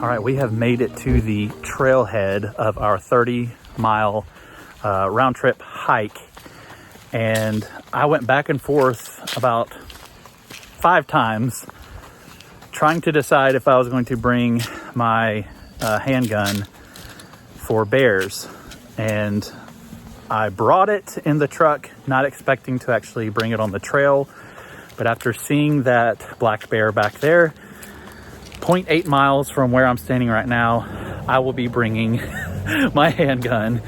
All right, we have made it to the trailhead of our 30-mile round trip hike. And I went back and forth about 5 times trying to decide if I was going to bring my handgun for bears. And I brought it in the truck, not expecting to actually bring it on the trail. But after seeing that black bear back there, 0.8 miles from where I'm standing right now, I will be bringing my handgun.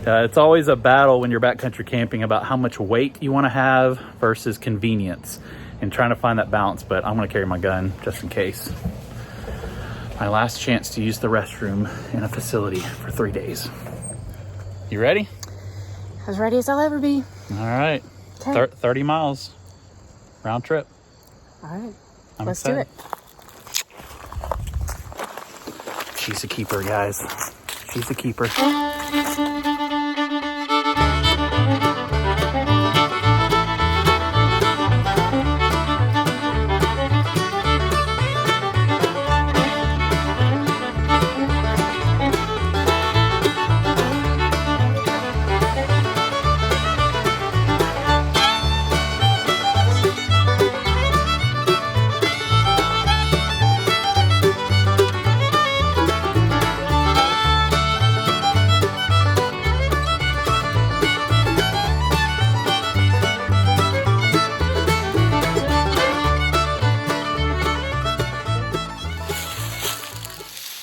It's always a battle when you're backcountry camping about how much weight you want to have versus convenience and trying to find that balance, but I'm going to carry my gun just in case. My last chance to use the restroom in a facility for 3 days. You ready? As ready as I'll ever be. All right. Okay. 30 miles round trip. All right. I'm Let's excited. do it. She's a keeper, guys. She's a keeper.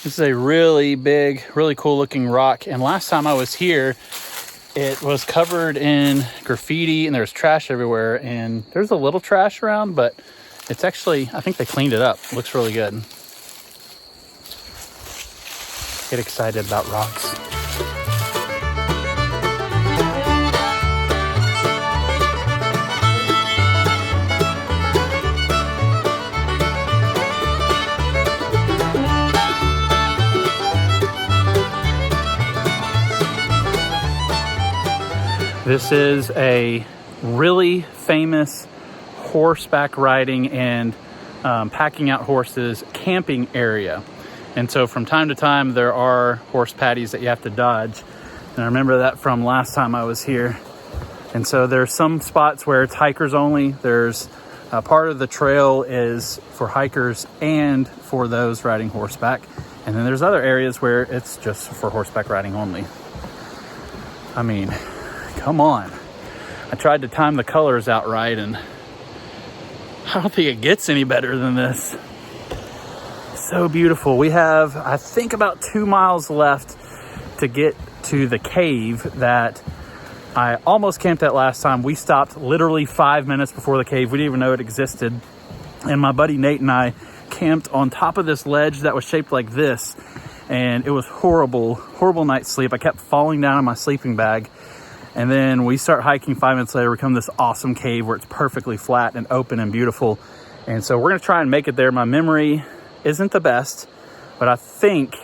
This is a really big, really cool looking rock. And last time I was here, it was covered in graffiti and there's trash everywhere. And there's a little trash around, but it's actually, I think they cleaned it up. It looks really good. Get excited about rocks. This is a really famous horseback riding and packing out horses camping area. And so from time to time, there are horse patties that you have to dodge. And I remember that from last time I was here. And so there's some spots where it's hikers only. There's a part of the trail is for hikers and for those riding horseback. And then there's other areas where it's just for horseback riding only. I mean, come on. I tried to time the colors out right, and I don't think it gets any better than this. So beautiful. We have, I think, about 2 miles left to get to the cave that I almost camped at last time. We stopped literally 5 minutes before the cave. We didn't even know it existed. And my buddy Nate and I camped on top of this ledge that was shaped like this. And it was horrible, horrible night's sleep. I kept falling down in my sleeping bag. And then we start hiking 5 minutes later, we come to this awesome cave where it's perfectly flat and open and beautiful. And so we're gonna try and make it there. My memory isn't the best, but I think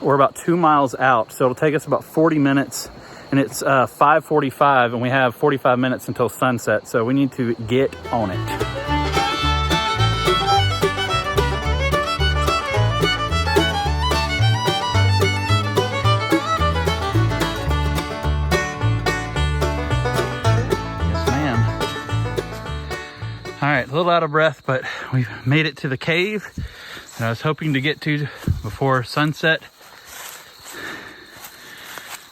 we're about 2 miles out. So it'll take us about 40 minutes, and it's 5:45, and we have 45 minutes until sunset. So we need to get on it. All right, a little out of breath, but we've made it to the cave that I was hoping to get to before sunset.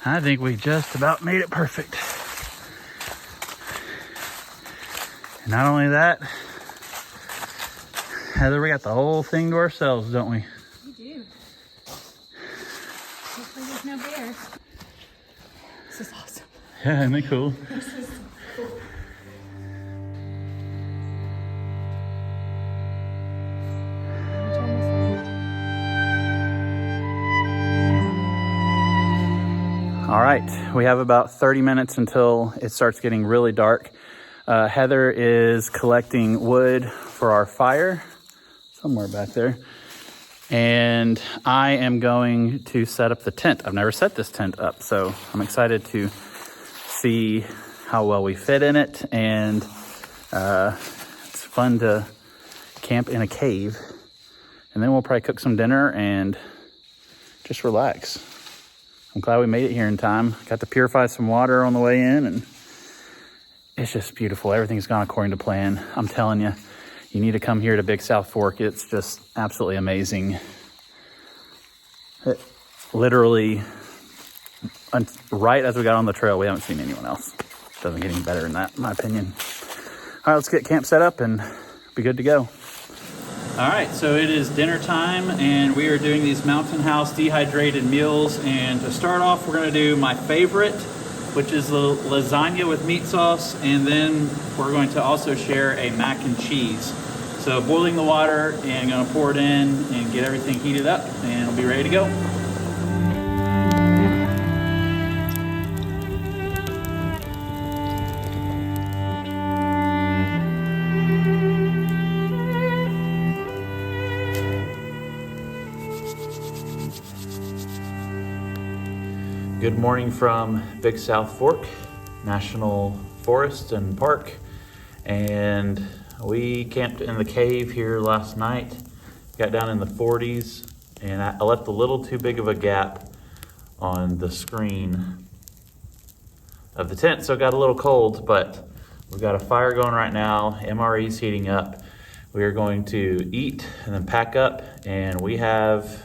I think we just about made it perfect. And not only that, Heather, we got the whole thing to ourselves, don't we? We do. Hopefully there's no bears. This is awesome. Yeah, isn't it cool? This is cool. All right, we have about 30 minutes until it starts getting really dark. Heather is collecting wood for our fire, somewhere back there. And I am going to set up the tent. I've never set this tent up, so I'm excited to see how well we fit in it. And it's fun to camp in a cave. And then we'll probably cook some dinner and just relax. I'm glad we made it here in time. Got to purify some water on the way in, and it's just beautiful. Everything's gone according to plan. I'm telling you, you need to come here to Big South Fork. It's just absolutely amazing. It literally, right as we got on the trail, we haven't seen anyone else. Doesn't get any better than that, in my opinion. All right, let's get camp set up and be good to go. All right, so it is dinner time, and we are doing these Mountain House dehydrated meals. And to start off, we're gonna do my favorite, which is the lasagna with meat sauce, and then we're going to also share a mac and cheese. So boiling the water and gonna pour it in and get everything heated up, and we'll be ready to go. Good morning from Big South Fork National Forest and Park, and we camped in the cave here last night. Got down in the 40s, and I left a little too big of a gap on the screen of the tent, so it got a little cold, but we've got a fire going right now. MRE's heating up. We are going to eat and then pack up, and we have,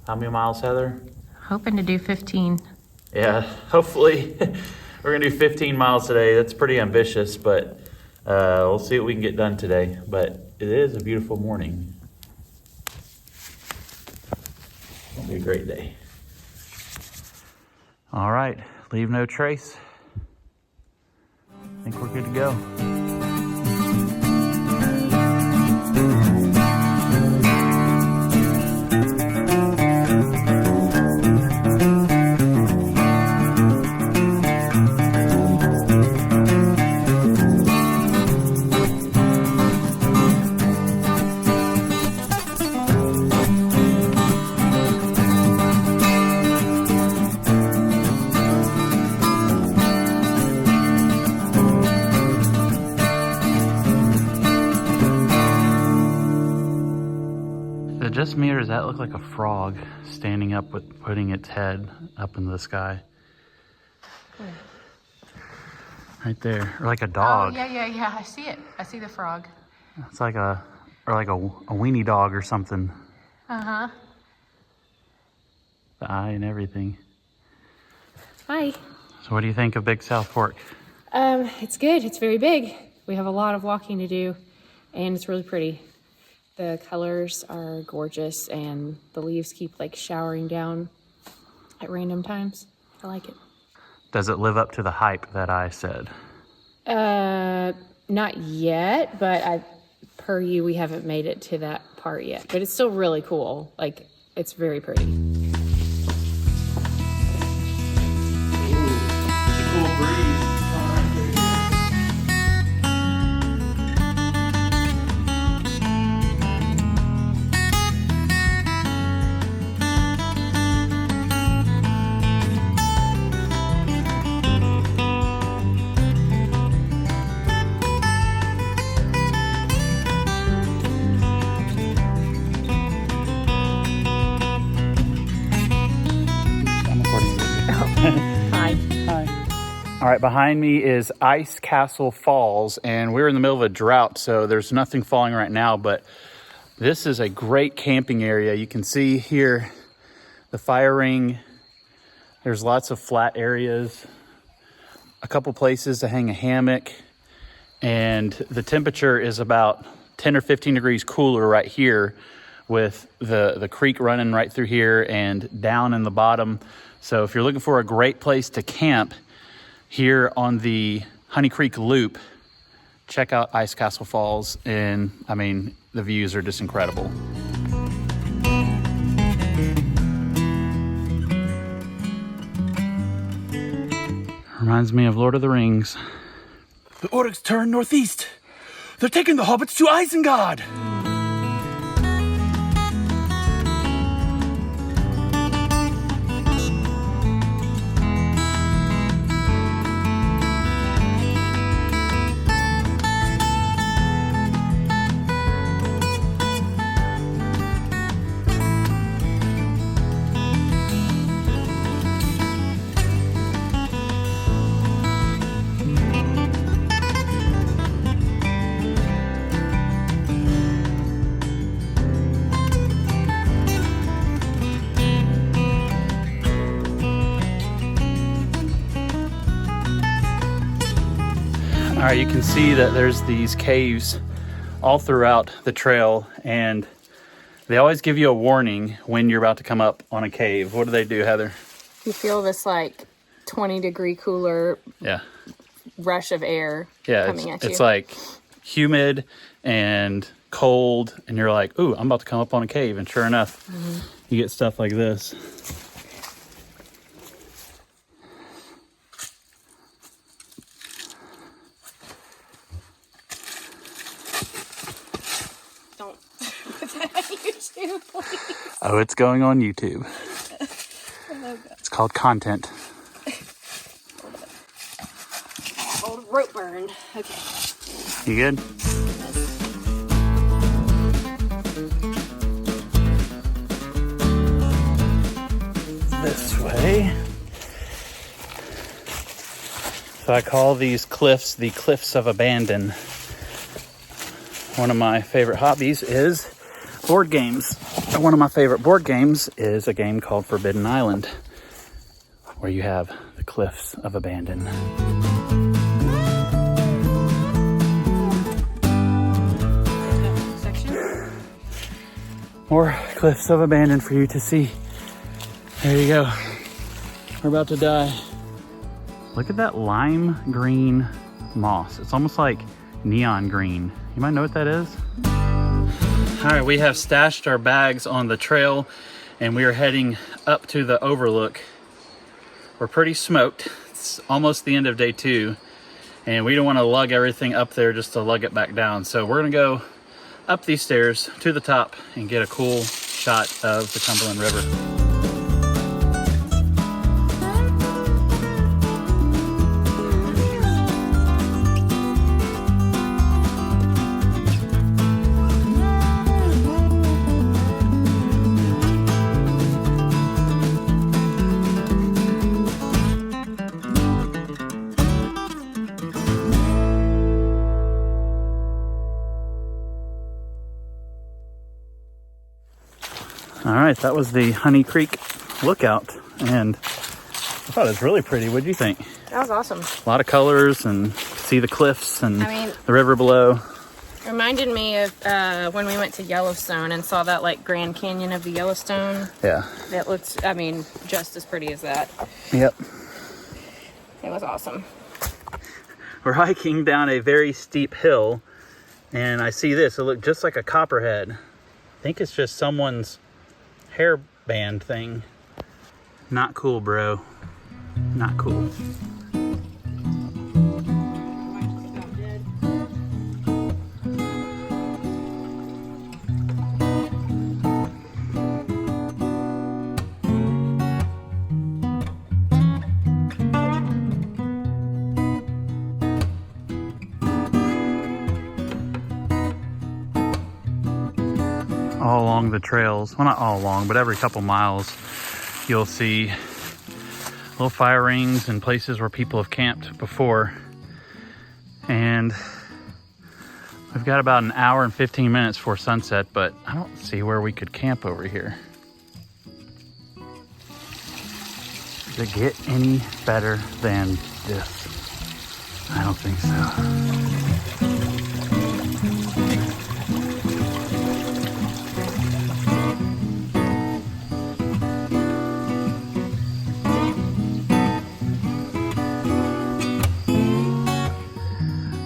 how many miles, Heather? Hoping to do 15. Yeah, hopefully we're gonna do 15 miles today. That's pretty ambitious, but we'll see what we can get done today. But it is a beautiful morning. It'll be a great day. All right, leave no trace. I think we're good to go. Just me, or does that look like a frog standing up with putting its head up in the sky? Where? Right there, or like a dog. Oh, yeah. I see it. I see the frog. It's like a weenie dog or something. Uh-huh. The eye and everything. Hi. So what do you think of Big South Fork? It's good. It's very big. We have a lot of walking to do, and it's really pretty. The colors are gorgeous, and the leaves keep like showering down at random times. I like it. Does it live up to the hype that I said? Not yet, but per you, we haven't made it to that part yet. But it's still really cool. Like, it's very pretty. Ooh, it's a cool breeze. Hi. All right, behind me is Ice Castle Falls, and we're in the middle of a drought, so there's nothing falling right now, but this is a great camping area. You can see here the fire ring. There's lots of flat areas, a couple places to hang a hammock, and the temperature is about 10 or 15 degrees cooler right here with the creek running right through here and down in the bottom. So if you're looking for a great place to camp here on the Honey Creek Loop, check out Ice Castle Falls. And I mean, the views are just incredible. Reminds me of Lord of the Rings. The orcs turn northeast. They're taking the hobbits to Isengard. right, you can see that there's these caves all throughout the trail, and they always give you a warning when you're about to come up on a cave. What do they do, Heather? You feel this like 20-degree cooler Yeah. rush of air coming at you. It's like humid and cold, and you're like, ooh, I'm about to come up on a cave. And sure enough, you get stuff like this. Don't put that on YouTube, please. Oh, it's going on YouTube. It's called content. Old rope burn. Okay. You good? This way. So I call these cliffs the Cliffs of Abandon. One of my favorite hobbies is board games. And one of my favorite board games is a game called Forbidden Island, where you have the Cliffs of Abandon. More Cliffs of Abandon for you to see. There you go. We're about to die. Look at that lime green moss. It's almost like neon green. You might know what that is. All right, we have stashed our bags on the trail and we are heading up to the overlook. We're pretty smoked. It's almost the end of day 2 and we don't want to lug everything up there just to lug it back down. So we're gonna go up these stairs to the top and get a cool shot of the Cumberland River. All right, that was the Honey Creek lookout, and I thought it was really pretty. What do you think? That was awesome. A lot of colors, and see the cliffs and the river below. Reminded me of when we went to Yellowstone and saw that like Grand Canyon of the Yellowstone. Yeah. That looks, I mean, just as pretty as that. Yep. It was awesome. We're hiking down a very steep hill, and I see this. It looked just like a copperhead. I think it's just someone's hairband thing. Not cool, bro. Not cool. All along the trails, well, not all along, but every couple miles you'll see little fire rings and places where people have camped before. And we've got about an hour and 15 minutes before sunset, but I don't see where we could camp over here. Does it get any better than this? I don't think so.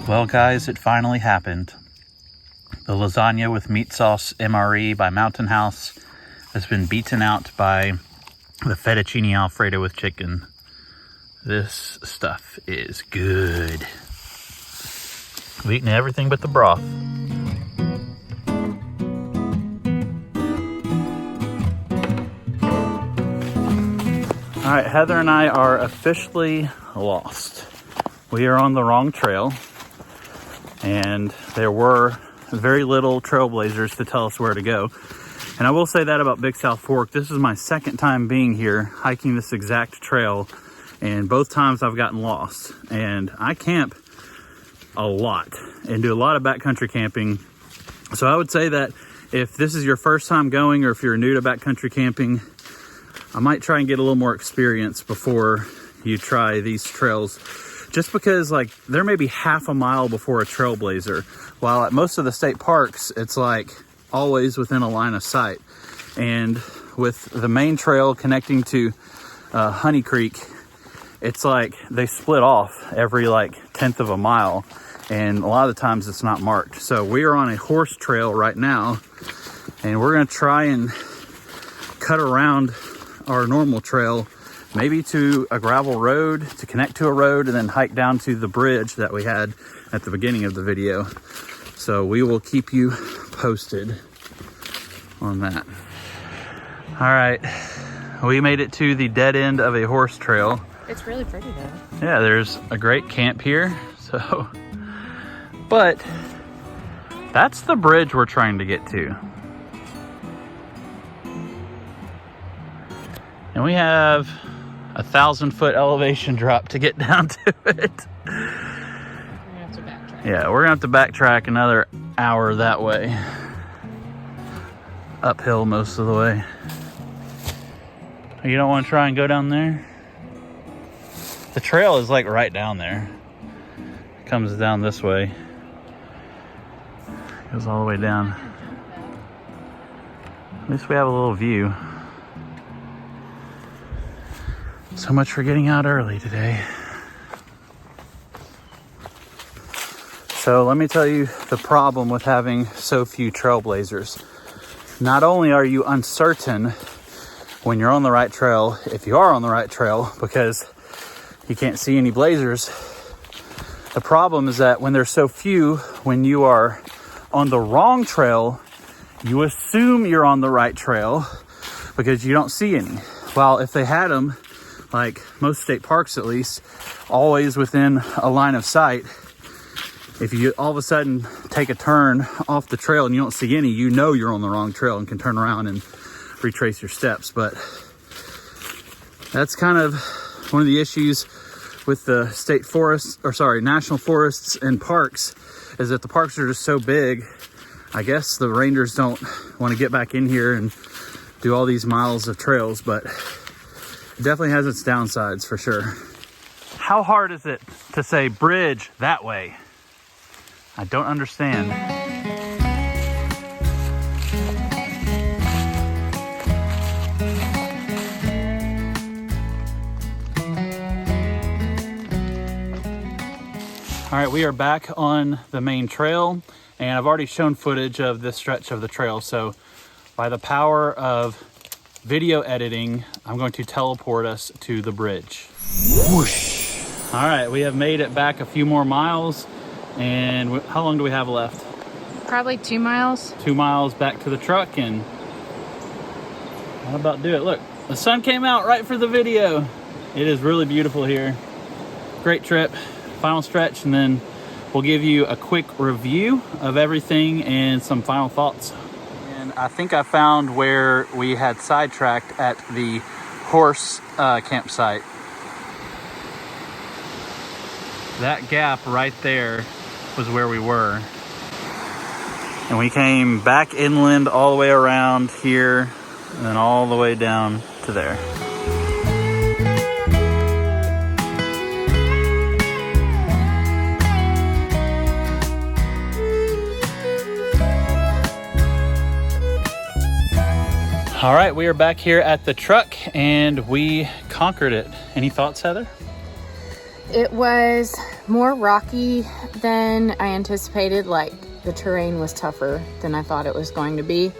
Well, guys, it finally happened. The lasagna with meat sauce MRE by Mountain House has been beaten out by the fettuccine alfredo with chicken. This stuff is good. We've eaten everything but the broth. All right, Heather and I are officially lost. We are on the wrong trail. And there were very little trailblazers to tell us where to go. And I will say that about Big South Fork. This is my second time being here, hiking this exact trail. And both times I've gotten lost. And I camp a lot and do a lot of backcountry camping. So I would say that if this is your first time going, or if you're new to backcountry camping, I might try and get a little more experience before you try these trails. just because like there may be half a mile before a trailblazer, while at most of the state parks, it's like always within a line of sight. And with the main trail connecting to Honey Creek, it's like they split off every like 1/10 of a mile, and a lot of the times it's not marked. So we are on a horse trail right now, and we're gonna try and cut around our normal trail, maybe to a gravel road to connect to a road, and then hike down to the bridge that we had at the beginning of the video. So we will keep you posted on that. All right, we made it to the dead end of a horse trail. It's really pretty though. Yeah, there's a great camp here. So, but that's the bridge we're trying to get to. And we have 1,000-foot elevation drop to get down to it. We're gonna have to backtrack. Yeah, we're gonna have to backtrack another hour that way. Uphill most of the way. You don't want to try and go down there? The trail is like right down there. It comes down this way. Goes all the way down. At least we have a little view. So much for getting out early today. So let me tell you the problem with having so few trailblazers. Not only are you uncertain when you're on the right trail, if you are on the right trail, because you can't see any blazers. The problem is that when there's so few, when you are on the wrong trail, you assume you're on the right trail because you don't see any. While if they had them, like most state parks at least, always within a line of sight, if you all of a sudden take a turn off the trail and you don't see any, you know you're on the wrong trail and can turn around and retrace your steps. But that's kind of one of the issues with the state forests, or sorry, national forests and parks, is that the parks are just so big. I guess the rangers don't want to get back in here and do all these miles of trails, but it definitely has its downsides for sure. How hard is it to say bridge that way? I don't understand. All right, we are back on the main trail, and I've already shown footage of this stretch of the trail. So by the power of video editing, I'm going to teleport us to the bridge. Whoosh. All right, we have made it back a few more miles. And how long do we have left? Probably 2 miles. 2 miles back to the truck, and how about do it? Look, the sun came out right for the video. It is really beautiful here. Great trip. Final stretch, and then we'll give you a quick review of everything and some final thoughts. And I think I found where we had sidetracked at the horse campsite. That gap right there was where we were. And we came back inland all the way around here and then all the way down to there. All right, we are back here at the truck and we conquered it. Any thoughts, Heather? It was more rocky than I anticipated. Like, the terrain was tougher than I thought it was going to be.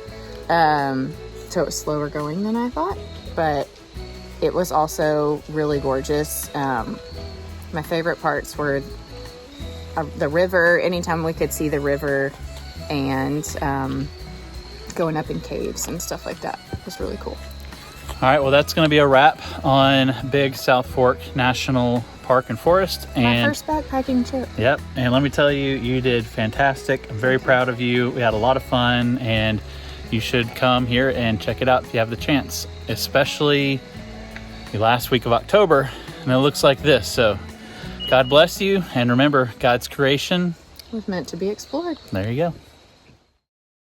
So it was slower going than I thought, but it was also really gorgeous. My favorite parts were the river, anytime we could see the river, and going up in caves and stuff like that. It was really cool. All right, well, that's going to be a wrap on Big South Fork National Park and Forest. And my first backpacking trip. Yep, and let me tell you, you did fantastic. I'm very proud of you. We had a lot of fun, and you should come here and check it out if you have the chance, especially the last week of October, and it looks like this. So God bless you, and remember, God's creation was meant to be explored. There you go.